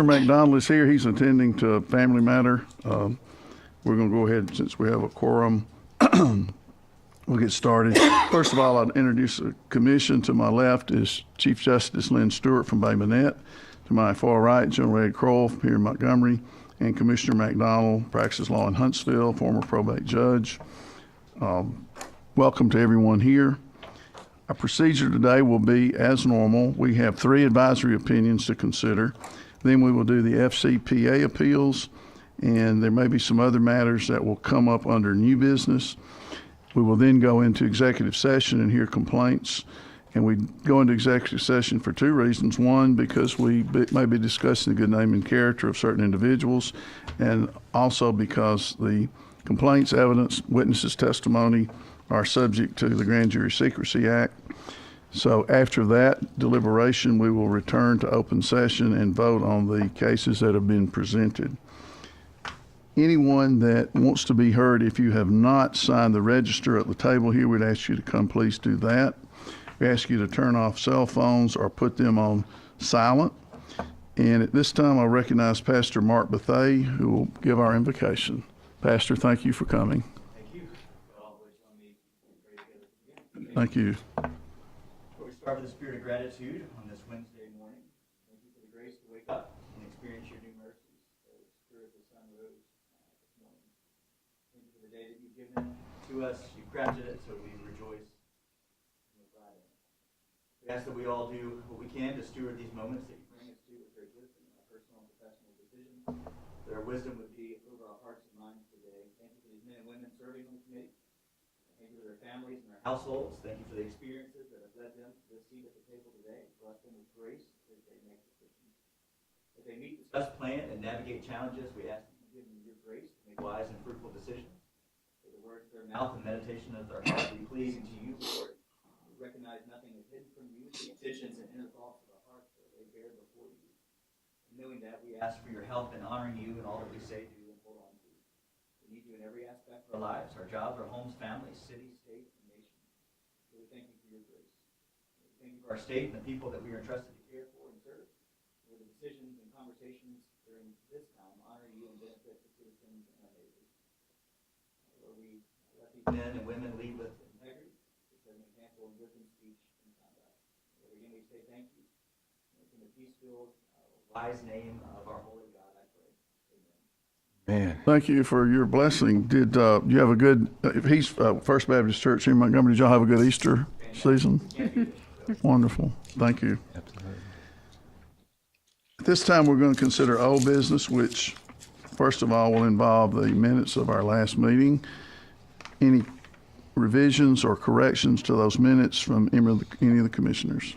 McDonald is here. He's attending to a family matter. We're going to go ahead, since we have a quorum, we'll get started. First of all, I'd introduce the commission. To my left is Chief Justice Lynn Stewart from Bay Minette. To my far right, General Ed Kroll from here in Montgomery, and Commissioner McDonald, practices law in Huntsville, former probate judge. Welcome to everyone here. Our procedure today will be as normal. We have 3 advisory opinions to consider. Then we will do the FCPA appeals, and there may be some other matters that will come up under new business. We will then go into executive session and hear complaints. And we go into executive session for 2 reasons. One, because we may be discussing the good name and character of certain individuals, and also because the complaints, evidence, witnesses' testimony are subject to the Grand Jury Secrecy Act. So after that deliberation, we will return to open session and vote on the cases that have been presented. Anyone that wants to be heard, if you have not signed the register at the table here, we'd ask you to come please do that. We ask you to turn off cell phones or put them on silent. And at this time, I'll recognize Pastor Mark Bethay, who will give our invocation. Pastor, thank you for coming. Thank you. Always on me. Thank you. Before we start with the spirit of gratitude on this Wednesday morning, thank you for the grace to wake up and experience your new mercies as the spirit of the sun rose this morning. Thank you for the day that you've given to us. You've crafted it, so we rejoice and we're glad in it. We ask that we all do what we can to steward these moments that you bring us to with great wisdom in our personal and professional decisions. That our wisdom would be over our hearts and minds today. Thank you for these men and women serving on the committee. Thank you for their families and their households. Thank you for the experiences that have led them to this seat at the table today. Bless them with grace as they make decisions. As they meet, discuss, plan, and navigate challenges, we ask that you give them your grace to make wise and fruitful decisions. May the words of their mouth and meditation of their heart be pleasing to you, Lord. We recognize nothing is hidden from you. The intentions and inner thoughts of our hearts are laid bare before you. And knowing that, we ask for your help in honoring you in all that we say, do, and hold on to. We need you in every aspect of our lives, our jobs, our homes, families, cities, states, and nations. So we thank you for your grace. We thank you for our state and the people that we are entrusted to care for and serve. Where the decisions and conversations during this time honor you and benefit the citizens and our neighbors. Lord, we let these men and women lead with integrity, to set an example of wisdom, speech, and conduct. Lord, again, we say thank you. In the peace-filled, wise name of our holy God, I pray. Man. Thank you for your blessing. Did you have a good, he's First Baptist Church here in Montgomery, did y'all have a good Easter season? Wonderful. Thank you. Absolutely. At this time, we're going to consider old business, which first of all will involve the minutes of our last meeting. Any revisions or corrections to those minutes from any of the commissioners?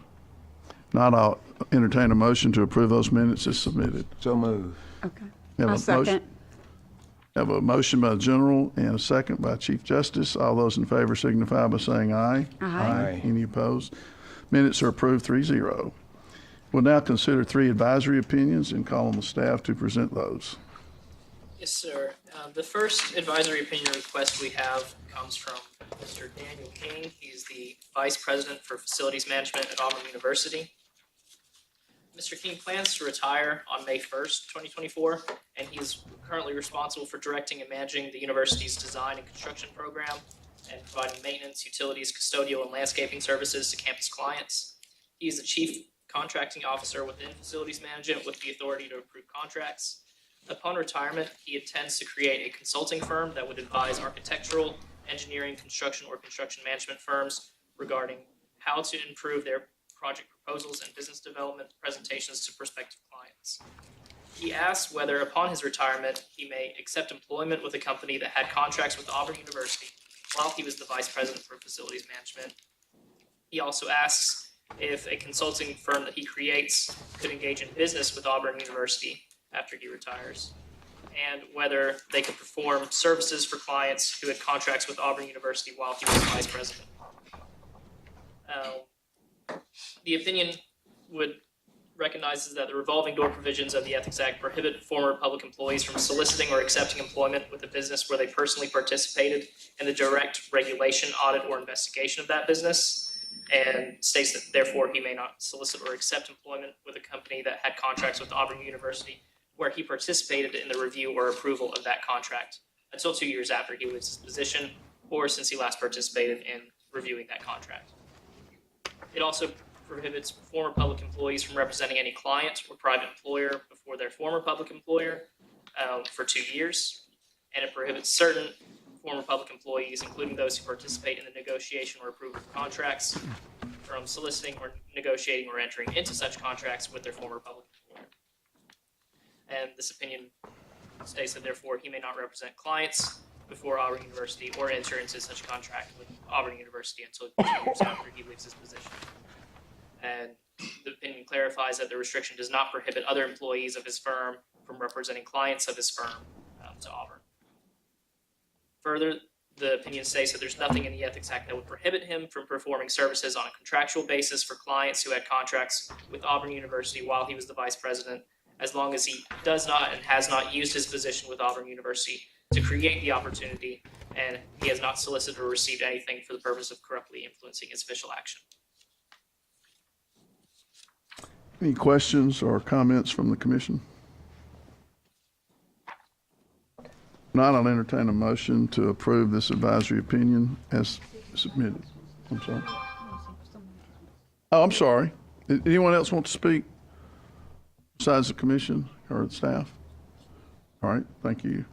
Not, I'll entertain a motion to approve those minutes as submitted. So move. Okay. Have I'll second. Have a motion by the General and a second by Chief Justice. All those in favor signify by saying aye. Aye. Any opposed? Minutes are approved 3-0. We'll now consider 3 advisory opinions and call on the staff to present those. Yes, sir. The first advisory opinion request we have comes from Mr. Daniel King. He's the Vice President for Facilities Management at Auburn University. Mr. King plans to retire on May 1st, 2024, and he is currently responsible for directing and managing the university's design and construction program and providing maintenance, utilities, custodial, and landscaping services to campus clients. He is the Chief Contracting Officer within Facilities Management with the authority to approve contracts. Upon retirement, he intends to create a consulting firm that would advise architectural, engineering, construction, or construction management firms regarding how to improve their project proposals and business development presentations to prospective clients. He asks whether, upon his retirement, he may accept employment with a company that had contracts with Auburn University while he was the Vice President for Facilities Management. He also asks if a consulting firm that he creates could engage in business with Auburn University after he retires, and whether they could perform services for clients who had contracts with Auburn University while he was Vice President. The opinion recognizes that the revolving door provisions of the Ethics Act prohibit former public employees from soliciting or accepting employment with a business where they personally participated in the direct regulation, audit, or investigation of that business. and states that therefore he may not solicit or accept employment with a company that had contracts with Auburn University where he participated in the review or approval of that contract until 2 years after he leaves his position or since he last participated in reviewing that contract. It also prohibits former public employees from representing any client or private employer before their former public employer for 2 years, and it prohibits certain former public employees, including those who participate in the negotiation or approval of contracts, from soliciting or negotiating or entering into such contracts with their former public employer. And this opinion states that therefore he may not represent clients before Auburn University or enter into such contract with Auburn University until 2 years after he leaves his position. And the opinion clarifies that the restriction does not prohibit other employees of his firm from representing clients of his firm to Auburn. Further, the opinion states that there's nothing in the Ethics Act that would prohibit him from performing services on a contractual basis for clients who had contracts with Auburn University while he was the vice president, as long as he does not and has not used his position with Auburn University to create the opportunity, and he has not solicited or received anything for the purpose of corruptly influencing his official action. Any questions or comments from the commission? Not, I'll entertain a motion to approve this advisory opinion as submitted. I'm sorry. Oh, I'm sorry. Anyone else want to speak besides the commission or the staff? All right, thank you.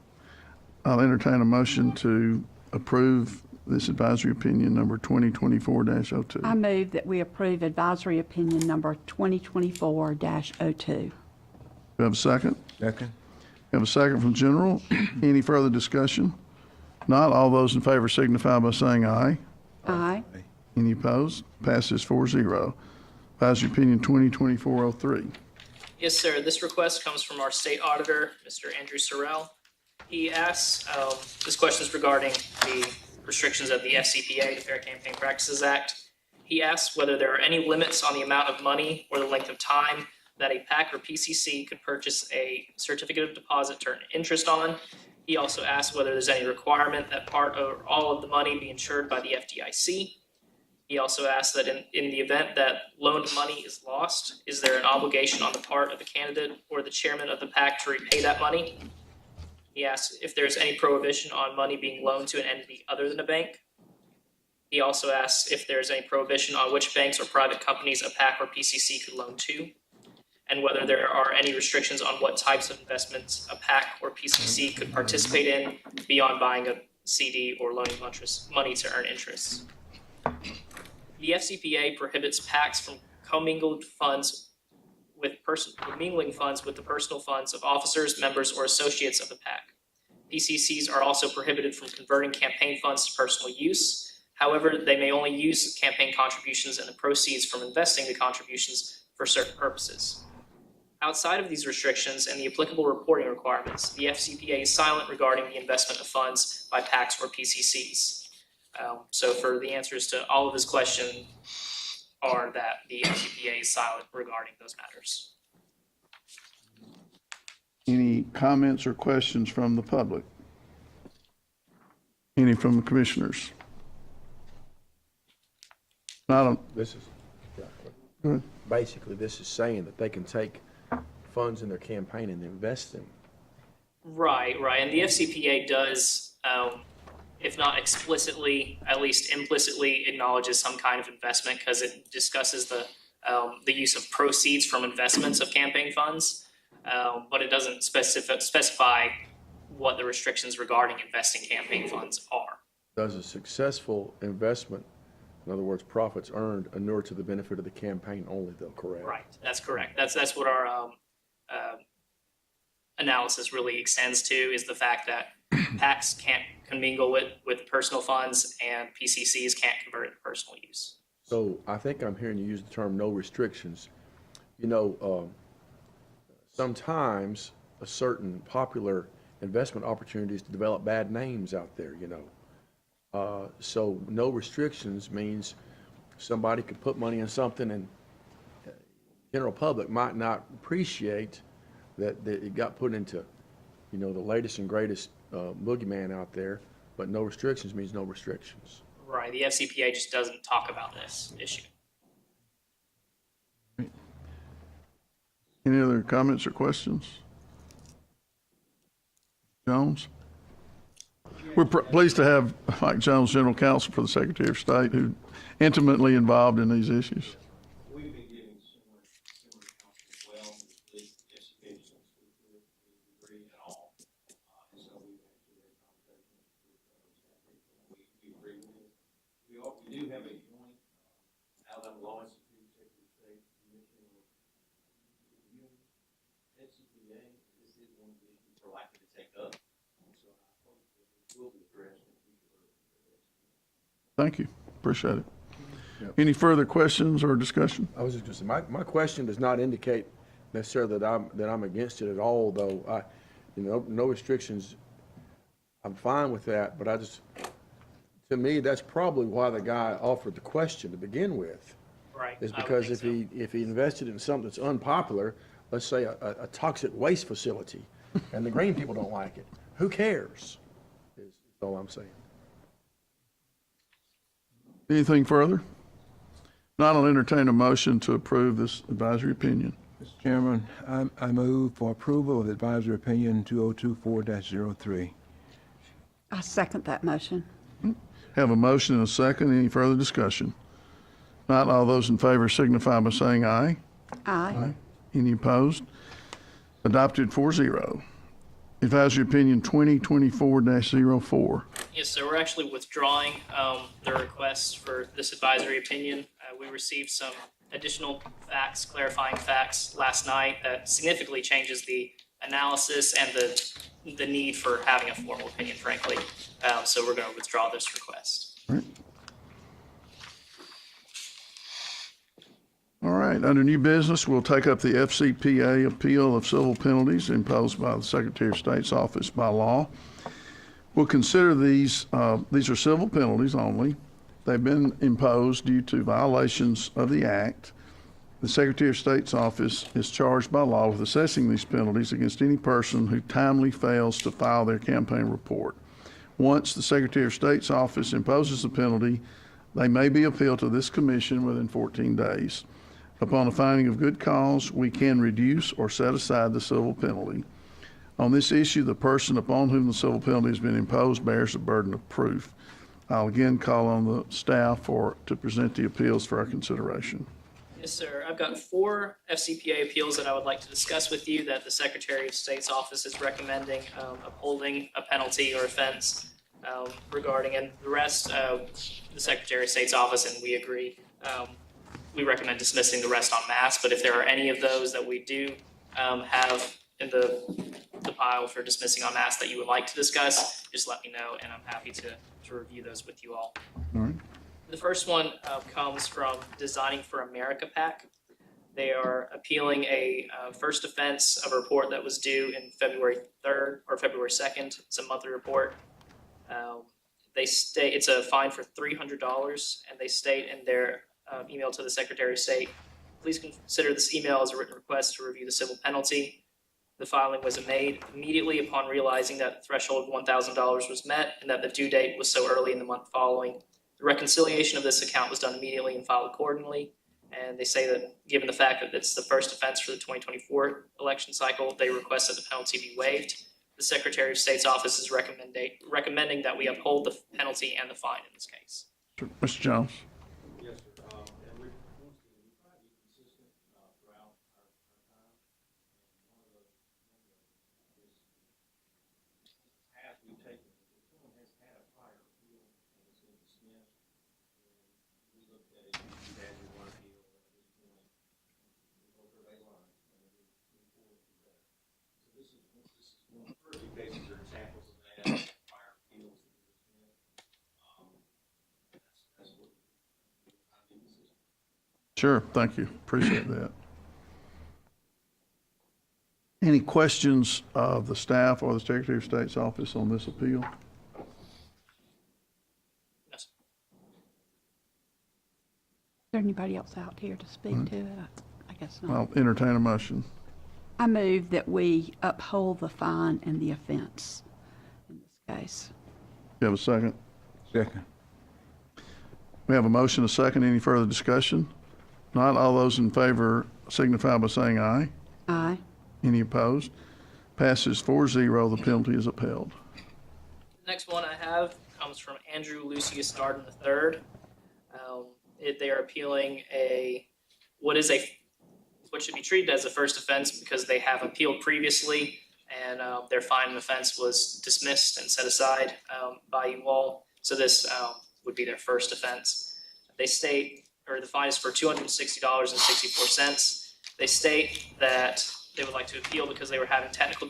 I'll entertain a motion to approve this advisory opinion number 2024-02. I move that we approve advisory opinion number 2024-02. Do we have a second? Second. We have a second from General. Any further discussion? Not, all those in favor signify by saying aye. Aye. Any opposed? Passes 4-0. Advisory opinion 2024-03. Yes, sir. This request comes from our state auditor, Mr. Andrew Sorrell. He asks, this question is regarding the restrictions of the FCPA, the Fair Campaign Practices Act. He asks whether there are any limits on the amount of money or the length of time that a PAC or PCC could purchase a certificate of deposit to earn interest on. He also asks whether there's any requirement that part or all of the money be insured by the FDIC. He also asks that in the event that loaned money is lost, is there an obligation on the part of the candidate or the chairman of the PAC to repay that money? He asks if there's any prohibition on money being loaned to an entity other than a bank. He also asks if there's any prohibition on which banks or private companies a PAC or PCC could loan to, and whether there are any restrictions on what types of investments a PAC or PCC could participate in beyond buying a CD or loaning money to earn interest. The FCPA prohibits PACs from commingling funds with the personal funds of officers, members, or associates of the PAC. PCCs are also prohibited from converting campaign funds to personal use. However, they may only use campaign contributions and the proceeds from investing the contributions for certain purposes. Outside of these restrictions and the applicable reporting requirements, the FCPA is silent regarding the investment of funds by PACs or PCCs. So for the answers to all of his questions are that the FCPA is silent regarding those matters. Any comments or questions from the public? Any from the commissioners? This is, Go ahead. basically, this is saying that they can take funds in their campaign and invest them. Right. And the FCPA does, if not explicitly, at least implicitly acknowledges some kind of investment because it discusses the use of proceeds from investments of campaign funds, but it doesn't specify what the restrictions regarding investing campaign funds are. Does a successful investment, in other words, profits earned, inure to the benefit of the campaign only, though, correct? Right. That's correct. That's what our analysis really extends to, is the fact that PACs can't commingle with personal funds and PCCs can't convert it to personal use. So I think I'm hearing you use the term no restrictions. You know, sometimes a certain popular investment opportunities to develop bad names out there, you know. So no restrictions means somebody could put money in something and general public might not appreciate that it got put into, you know, the latest and greatest boogeyman out there, but no restrictions means no restrictions. Right, the FCPA just doesn't talk about this issue. Any other comments or questions? Jones? We're pleased to have Mike Jones, General Counsel for the Secretary of State, who's intimately involved in these issues. We've been giving similar counsel as well, at least the education we agree at all. And so we've actually had conversations with we agree with it. We do have a joint Alabama Law Institute, Secretary of State, Commission, FCPA. This is one of the issues we're likely to take up. And so I hope that it will be addressed in future. Thank you. Appreciate it. Any further questions or discussion? I was just gonna say, my question does not indicate necessarily that I'm against it at all, though. No restrictions. I'm fine with that, but to me, that's probably why the guy offered the question to begin with. Right. Is I would because think if he invested in something that's unpopular, let's say a toxic waste facility, and the green people don't like it, who cares? Is all I'm saying. Anything further? Not, I'll entertain a motion to approve this advisory opinion. Mr. Chairman, I move for approval of advisory opinion 2024-03. I second that motion. Have a motion and a second. Any further discussion? Not, all those in favor signify by saying aye. Aye. Any opposed? Adopted 4-0. Advisory opinion 2024-04. Yes, sir. We're actually withdrawing the request for this advisory opinion. We received some additional facts, clarifying facts last night that significantly changes the analysis and the need for having a formal opinion, frankly. So we're going to withdraw this request. All right, under new business, we'll take up the FCPA appeal of civil penalties imposed by the Secretary of State's office by law. We'll consider these are civil penalties only. They've been imposed due to violations of the Act. The Secretary of State's office is charged by law with assessing these penalties against any person who timely fails to file their campaign report. Once the Secretary of State's office imposes a penalty, they may be appealed to this commission within 14 days. Upon a finding of good cause, we can reduce or set aside the civil penalty. On this issue, the person upon whom the civil penalty has been imposed bears the burden of proof. I'll again call on the staff to present the appeals for our consideration. Yes, sir. I've got 4 FCPA appeals that I would like to discuss with you that the Secretary of State's office is recommending upholding a penalty or offense regarding, and the rest, the Secretary of State's office, and we agree. We recommend dismissing the rest en masse, but if there are any of those that we do have in the pile for dismissing en masse that you would like to discuss, just let me know, and I'm happy to review those with you all. All right. The first one comes from Designing for America PAC. They are appealing a first offense of a report that was due in February 3rd or February 2nd. It's a monthly report. They state it's a fine for $300, and they state in their email to the Secretary of State, please consider this email as a written request to review the civil penalty. The filing was made immediately upon realizing that the threshold of $1,000 was met and that the due date was so early in the month following. The reconciliation of this account was done immediately and filed accordingly. And they say that given the fact that it's the first offense for the 2024 election cycle, they request that the penalty be waived. The Secretary of State's office is recommending that we uphold the penalty and the fine in this case. Mr. Jones. Yes, sir. And we try to be consistent throughout our time. And one of the paths we've taken is if someone has had a prior appeal and it's been dismissed, and we look at it as one appeal at this point, we hope everybody learns and we move forward from there. So this is one of the first few cases or examples of that, prior appeals that were dismissed. That's what we're trying to be consistent. Sure, thank you. Appreciate that. Any questions of the staff or the Secretary of State's office on this appeal? Yes. Is there anybody else out here to speak to it? I guess not. I'll entertain a motion. I move that we uphold the fine and the offense in this case. You have a second? Second. We have a motion, a second. Any further discussion? Not all those in favor signify by saying aye. Aye. Any opposed? Passes 4-0. The penalty is upheld. The next one I have comes from Andrew Lucius Darden III. They are appealing what should be treated as a first offense because they have appealed previously, and their fine and offense was dismissed and set aside by you all. So this would be their first offense. They state, or the fine is for $260.64. They state that they would like to appeal because they were having technical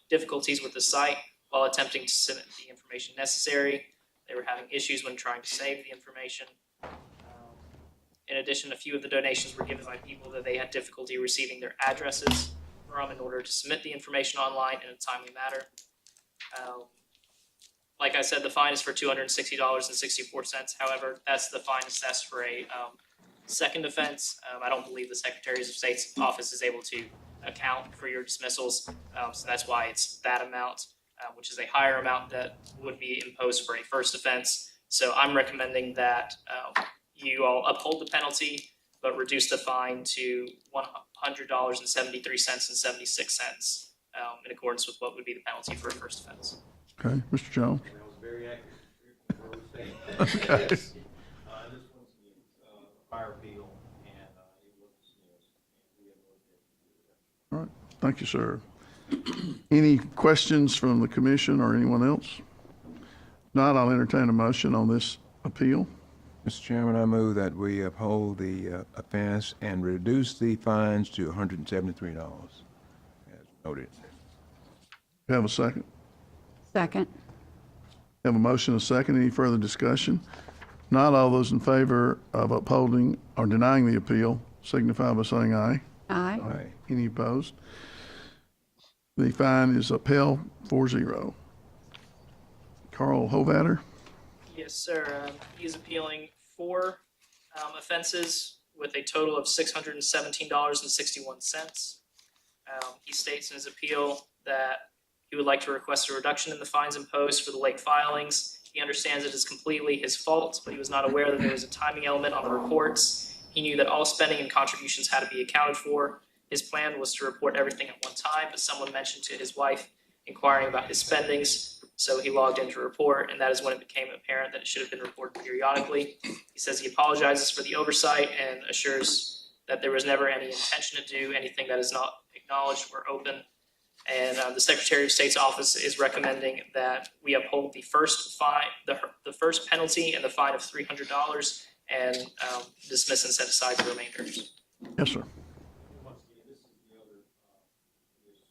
difficulties with the site while attempting to submit the information necessary. They were having issues when trying to save the information. In addition, a few of the donations were given by people that they had difficulty receiving their addresses from in order to submit the information online in a timely manner. Like I said, the fine is for $260.64. However, that's the fine assessed for a second offense. I don't believe the Secretary of State's office is able to account for your dismissals, so that's why it's that amount, which is a higher amount that would be imposed for a first offense. So I'm recommending that you all uphold the penalty, but reduce the fine to $100.73.76 in accordance with what would be the penalty for a first offense. Okay, Mr. Jones? And that was very accurate. Where we stand. Okay. This one's a fire appeal, and it was dismissed, and we have no objection to it. All right, thank you, sir. Any questions from the commission or anyone else? Not, I'll entertain a motion on this appeal. Mr. Chairman, I move that we uphold the offense and reduce the fines to $173, as noted. We have a second. Second. Have a motion, a second. Any further discussion? Not all those in favor of upholding or denying the appeal signify by saying aye. Aye. Aye. Any opposed? The fine is upheld 4-0. Carl Hovatter? Yes, sir. He is appealing 4 offenses with a total of $617.61. He states in his appeal that he would like to request a reduction in the fines imposed for the late filings. He understands it is completely his fault, but he was not aware that there was a timing element on the reports. He knew that all spending and contributions had to be accounted for. His plan was to report everything at one time, but someone mentioned to his wife inquiring about his spendings. So he logged in to report, and that is when it became apparent that it should have been reported periodically. He says he apologizes for the oversight and assures that there was never any intention to do anything that is not acknowledged or open. And the Secretary of State's office is recommending that we uphold the first fine, the first penalty and the fine of $300, and dismiss and set aside the remainders. Yes, sir. Once again, this is the other, this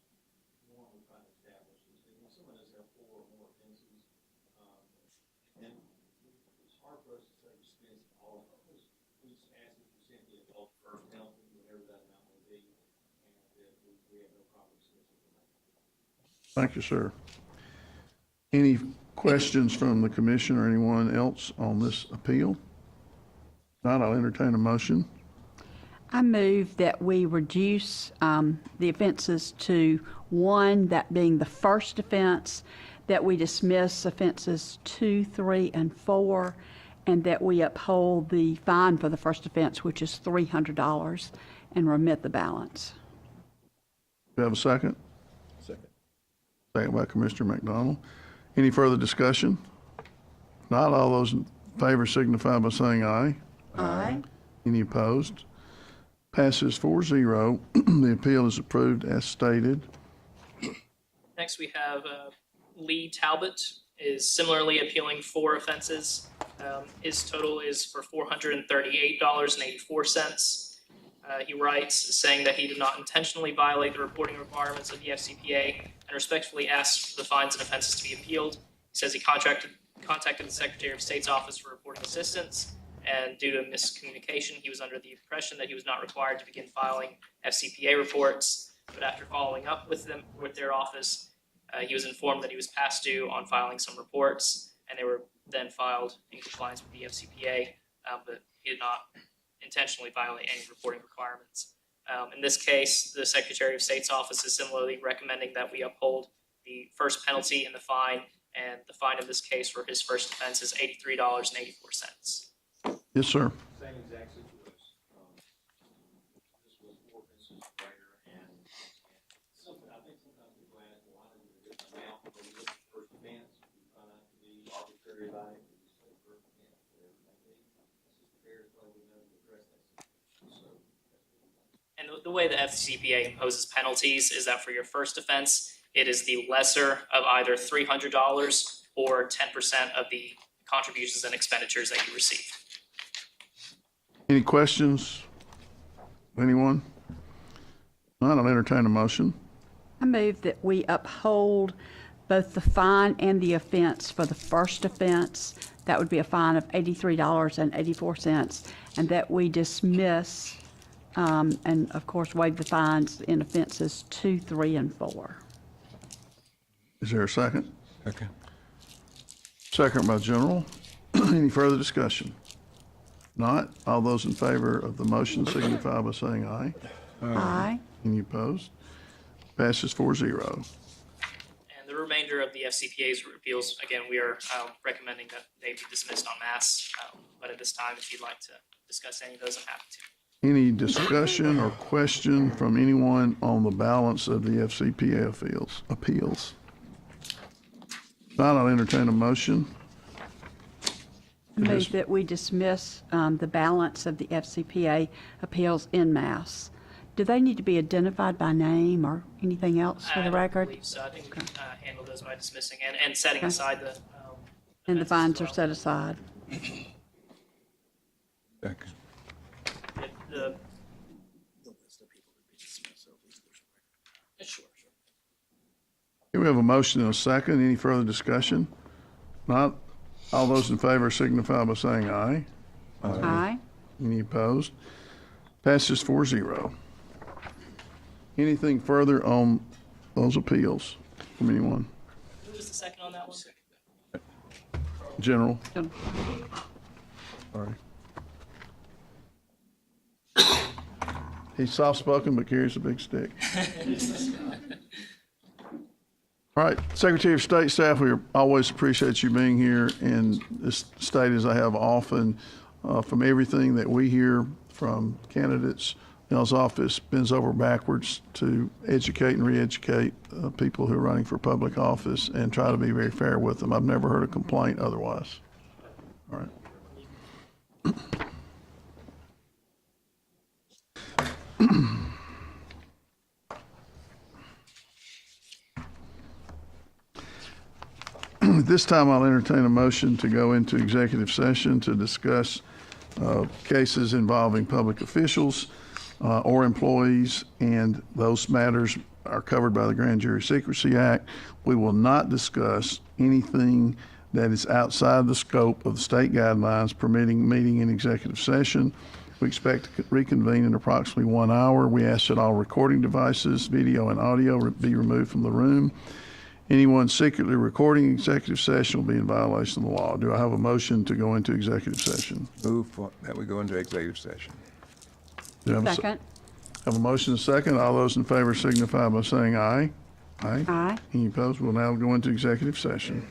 norm we're trying to establish, is that when someone does have 4 or more offenses, and it's hard for us to say dismiss all of those. We just ask that you simply uphold the first penalty, whatever that amount may be, and that we have no problem dismissing them. Thank you, sir. Any questions from the commission or anyone else on this appeal? Not, I'll entertain a motion. I move that we reduce the offenses to 1, that being the first offense, that we dismiss offenses 2, 3, and 4, and that we uphold the fine for the first offense, which is $300, and remit the balance. Do you have a second? Second. Second by Commissioner McDonald. Any further discussion? Not all those in favor signify by saying aye. Aye. Any opposed? Passes 4-0. The appeal is approved as stated. Next, we have Lee Talbot is similarly appealing 4 offenses. His total is for $438.84. He writes saying that he did not intentionally violate the reporting requirements of the FCPA and respectfully asks for the fines and offenses to be appealed. He says he contacted the Secretary of State's office for reporting assistance, and due to miscommunication, he was under the impression that he was not required to begin filing FCPA reports. But after following up with their office, he was informed that he was past due on filing some reports, and they were then filed in compliance with the FCPA, but he did not intentionally violate any reporting requirements. In this case, the Secretary of State's office is similarly recommending that we uphold the first penalty and the fine in this case for his first offense is $83.84. Yes, sir. Same exact situation. This was four fences there, and something, I think sometimes people ask, why is it a different amount? When you look at the first fence, you find out to be arbitrary value, you just say first fence, whatever it may be. This is the fairest way we know to address that situation, so that's what we've done. And the way the FCPA imposes penalties is that for your first offense, it is the lesser of either $300 or 10% of the contributions and expenditures that you receive. Any questions? Anyone? None, I'll entertain a motion. I move that we uphold both the fine and the offense for the first offense. That would be a fine of $83.84, and that we dismiss, and of course waive the fines in offenses 2, 3, and 4. Is there a second? Okay. Second by General. Any further discussion? Not, all those in favor of the motion signify by saying aye. Aye. Any opposed? Passes 4-0. And the remainder of the FCPA's appeals, again, we are recommending that they be dismissed en masse. But at this time, if you'd like to discuss any of those, I'm happy to. Any discussion or question from anyone on the balance of the FCPA appeals? Not, I'll entertain a motion. I move that we dismiss the balance of the FCPA appeals en masse. Do they need to be identified by name or anything else for I the don't record? believe so. I think we can handle those by dismissing and setting Okay. aside the. And the offenses fines are as well. set aside. Second. The- Sure. Here we have a motion and a second. Any further discussion? Not, all those in favor signify by saying aye. Aye. Any opposed? Passes 4-0. Anything further on those appeals from anyone? Who was the second on that one? General? General. All right. He's soft-spoken but carries a big stick. All right, Secretary of State staff, we always appreciate you being here in this state, as I have often. From everything that we hear from candidates, Nell's office bends over backwards to educate and re-educate people who are running for public office and try to be very fair with them. I've never heard a complaint otherwise. All right. At this time, I'll entertain a motion to go into executive session to discuss cases involving public officials or employees, and those matters are covered by the Grand Jury Secrecy Act. We will not discuss anything that is outside the scope of the state guidelines permitting meeting in executive session. We expect to reconvene in approximately 1 hour. We ask that all recording devices, video and audio be removed from the room. Anyone secretly recording executive session will be in violation of the law. Do I have a motion to go into executive session? Move for, that we go into executive session. Do I have a Second. Have a motion and a second. All those in favor signify by saying aye. Aye. Aye. Any opposed? We'll now go into executive session.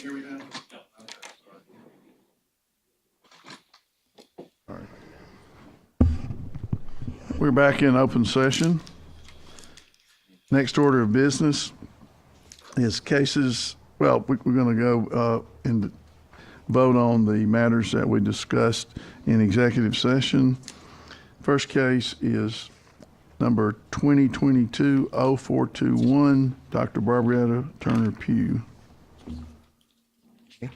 Chair, we have? No, okay, sorry. All right. We're back in open session. Next order of business is cases, well, we're going to go and vote on the matters that we discussed in executive session. First case is number 2022-0421, Dr. Barbara Turner Pugh. Do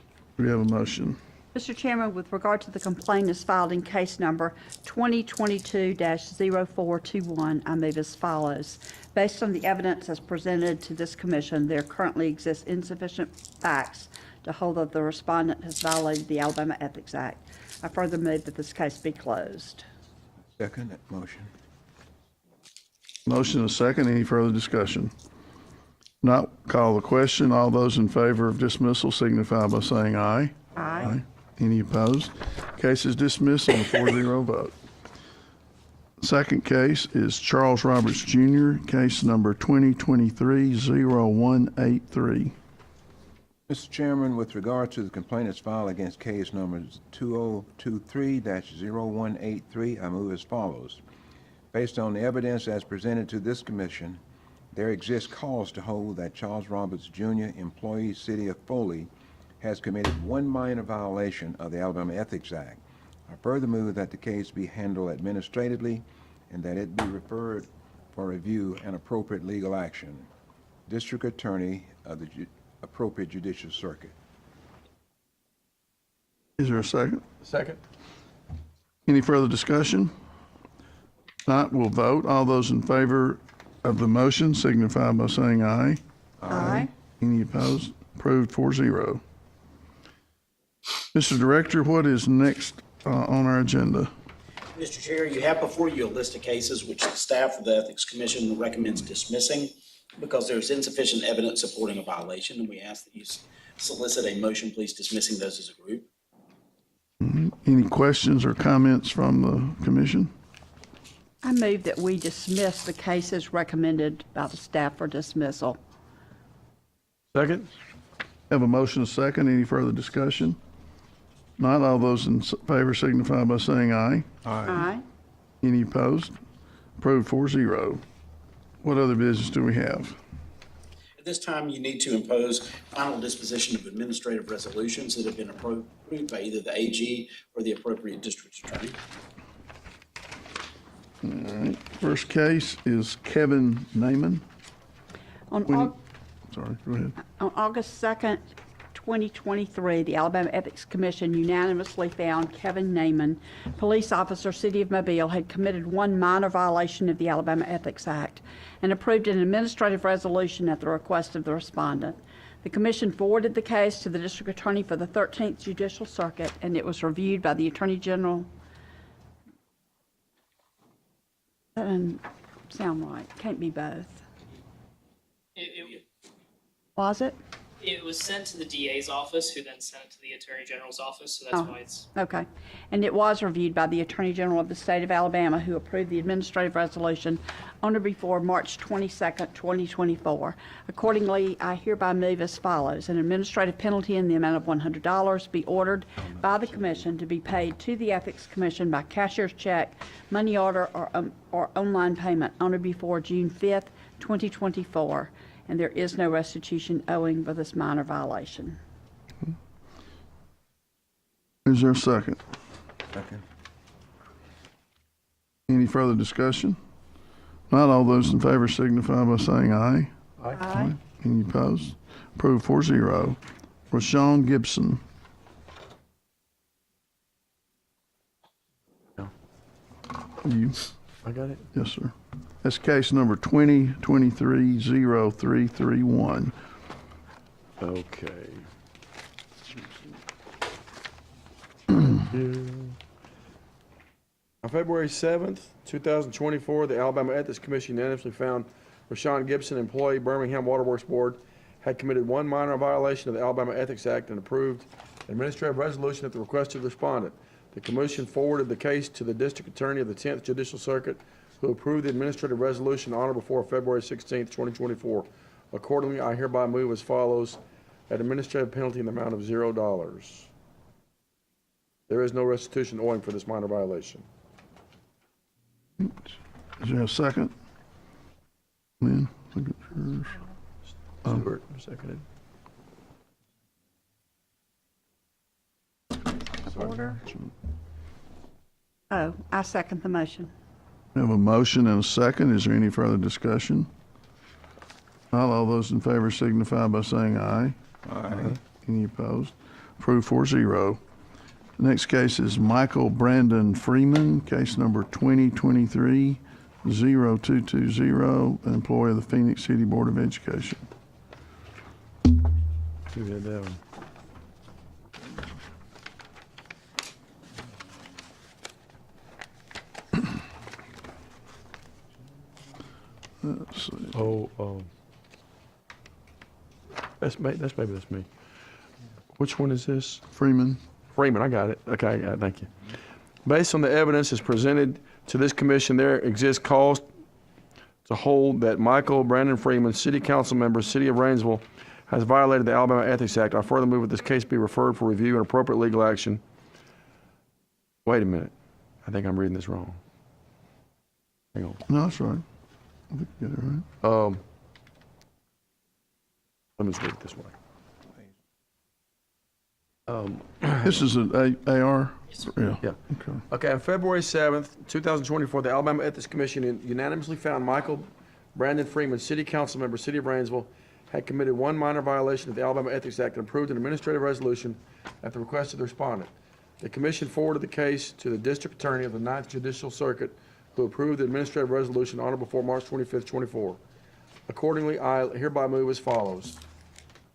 we have a motion? Mr. Chairman, with regard to the complaint as filed in case number 2022-0421, I move as follows. Based on the evidence as presented to this commission, there currently exists insufficient facts to hold that the respondent has violated the Alabama Ethics Act. I further move that this case be closed. Second that motion. Motion and a second. Any further discussion? Not call the question. All those in favor of dismissal signify by saying aye. Aye. Any opposed? Case is dismissed on a 4-0 vote. Second case is Charles Roberts Jr., case number 2023-0183. Mr. Chairman, with regard to the complaint that's filed against case number 2023-0183, I move as follows. Based on the evidence as presented to this commission, there exists cause to hold that Charles Roberts Jr., employee, City of Foley, has committed one minor violation of the Alabama Ethics Act. I further move that the case be handled administratively and that it be referred for review and appropriate legal action. District Attorney of the appropriate judicial circuit. Is there a second? Second? Any further discussion? Not, we'll vote. All those in favor of the motion signify by saying aye. Aye. Any opposed? Approved 4-0. Mr. Director, what is next on our agenda? Mr. Chair, you have before you a list of cases which the staff of the Ethics Commission recommends dismissing because there's insufficient evidence supporting a violation, and we ask that you solicit a motion, please, dismissing those as a group. Any questions or comments from the commission? I move that we dismiss the cases recommended by the staff for dismissal. Second? Have a motion, a second. Any further discussion? Not, all those in favor signify by saying aye. Aye. Any opposed? Approved 4-0. What other business do we have? At this time, you need to impose final disposition of administrative resolutions that have been approved by either the AG or the appropriate district attorney. All right. First case is Kevin Naiman. On Sorry, go ahead. On August 2nd, 2023, the Alabama Ethics Commission unanimously found Kevin Naiman, police officer, City of Mobile, had committed one minor violation of the Alabama Ethics Act and approved an administrative resolution at the request of the respondent. The commission forwarded the case to the district attorney for the 13th Judicial Circuit, and it was reviewed by the Attorney General. That doesn't sound right. Can't be both. Was it? It was sent to the DA's office, who then sent it to the Attorney General's office, so that's Oh. why it's, Okay. And it was reviewed by the Attorney General of the State of Alabama, who approved the administrative resolution on or before March 22nd, 2024. Accordingly, I hereby move as follows. An administrative penalty in the amount of $100 be ordered by the Commission to be paid to the Ethics Commission by cashier's check, money order, or online payment on or before June 5th, 2024. And there is no restitution owing for this minor violation. Is there a second? Second. Any further discussion? Not, all those in favor signify by saying aye. Aye. Any opposed? Approved 4-0. Rashawn Gibson. No. You? I got it. Yes, sir. That's case number 2023-0331. Okay. On February 7th, 2024, the Alabama Ethics Commission unanimously found Rashawn Gibson, employee, Birmingham Waterworks Board, had committed one minor violation of the Alabama Ethics Act and approved an administrative resolution at the request of the respondent. The commission forwarded the case to the district attorney of the 10th Judicial Circuit, who approved the administrative resolution on or before February 16th, 2024. Accordingly, I hereby move as follows. at administrative penalty in the amount of $0. There is no restitution owing for this minor violation. Is there a second? Lynn, signatures. Stewart, seconded. Oh, I second the motion. We have a motion and a second. Is there any further discussion? Not all those in favor signify by saying aye. Aye. Any opposed? Approved 4-0. The next case is Michael Brandon Freeman, case number 2023-0220, an employee of the Phoenix City Board of Education. Who had that one? Let's see. That's maybe that's me. Which one is this? Freeman. Freeman, I got it. Okay, I got it. Thank you. Based on the evidence as presented to this commission, there exists cause to hold that Michael Brandon Freeman, City Council member, City of Rainsville, has violated the Alabama Ethics Act. I further move that this case be referred for review and appropriate legal action. Wait a minute. I think I'm reading this wrong. Hang on. No, that's right. I think you got it right. Let me just read it this way. This is an AR? Yeah. Yeah. Okay. Okay, on February 7th, 2024, the Alabama Ethics Commission unanimously found Michael Brandon Freeman, City Council member, City of Rainsville, had committed one minor violation of the Alabama Ethics Act and approved an administrative resolution at the request of the respondent. The commission forwarded the case to the district attorney of the 9th Judicial Circuit, who approved the administrative resolution on or before March 25th, 24. Accordingly, I hereby move as follows.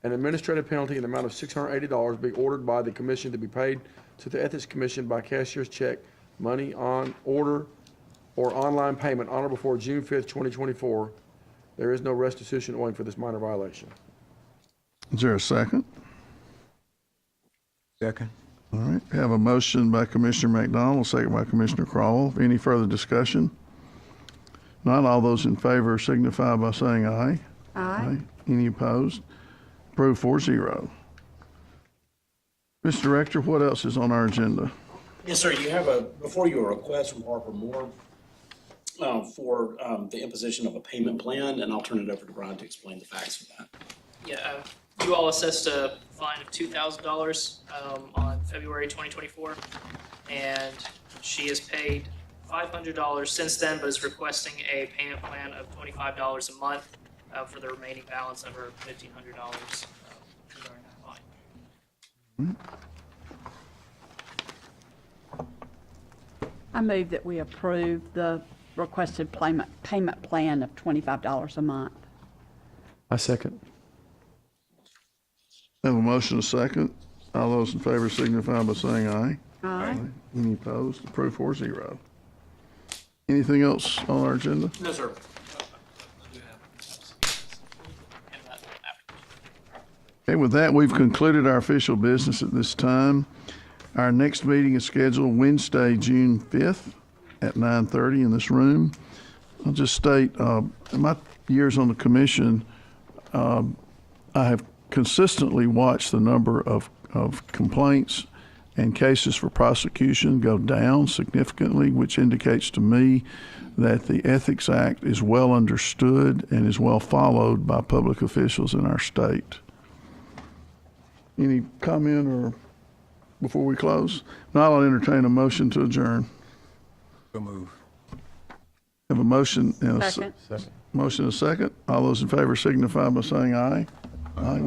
An administrative penalty in the amount of $680 be ordered by the commission to be paid to the Ethics Commission by cashier's check, money on order, or online payment on or before June 5th, 2024. There is no restitution owing for this minor violation. Is there a second? Second. All right. We have a motion by Commissioner McDonald, second by Commissioner Crowell. Any further discussion? Not all those in favor signify by saying aye. Aye. Any opposed? Approved 4-0. Mr. Director, what else is on our agenda? Yes, sir. You have before you a request from Harper Moore for the imposition of a payment plan, and I'll turn it over to Brian to explain the facts of that. Yeah, you all assessed a fine of $2,000 on February 2024, and she has paid $500 since then, but is requesting a payment plan of $25 a month for the remaining balance of her $1,500 regarding that fine. I move that we approve the requested payment plan of $25 a month. I second. Have a motion, a second. All those in favor signify by saying aye. Aye. Any opposed? Approved 4-0. Anything else on our agenda? No, sir. Okay, with that, we've concluded our official business at this time. Our next meeting is scheduled Wednesday, June 5th at 9:30 in this room. I'll just state, in my years on the commission, I have consistently watched the number of complaints and cases for prosecution go down significantly, which indicates to me that the Ethics Act is well understood and is well followed by public officials in our state. Any comment or before we close? Now I'll entertain a motion to adjourn. So move. Have a motion and a Second. motion and a second. All those in favor signify by saying aye. Aye.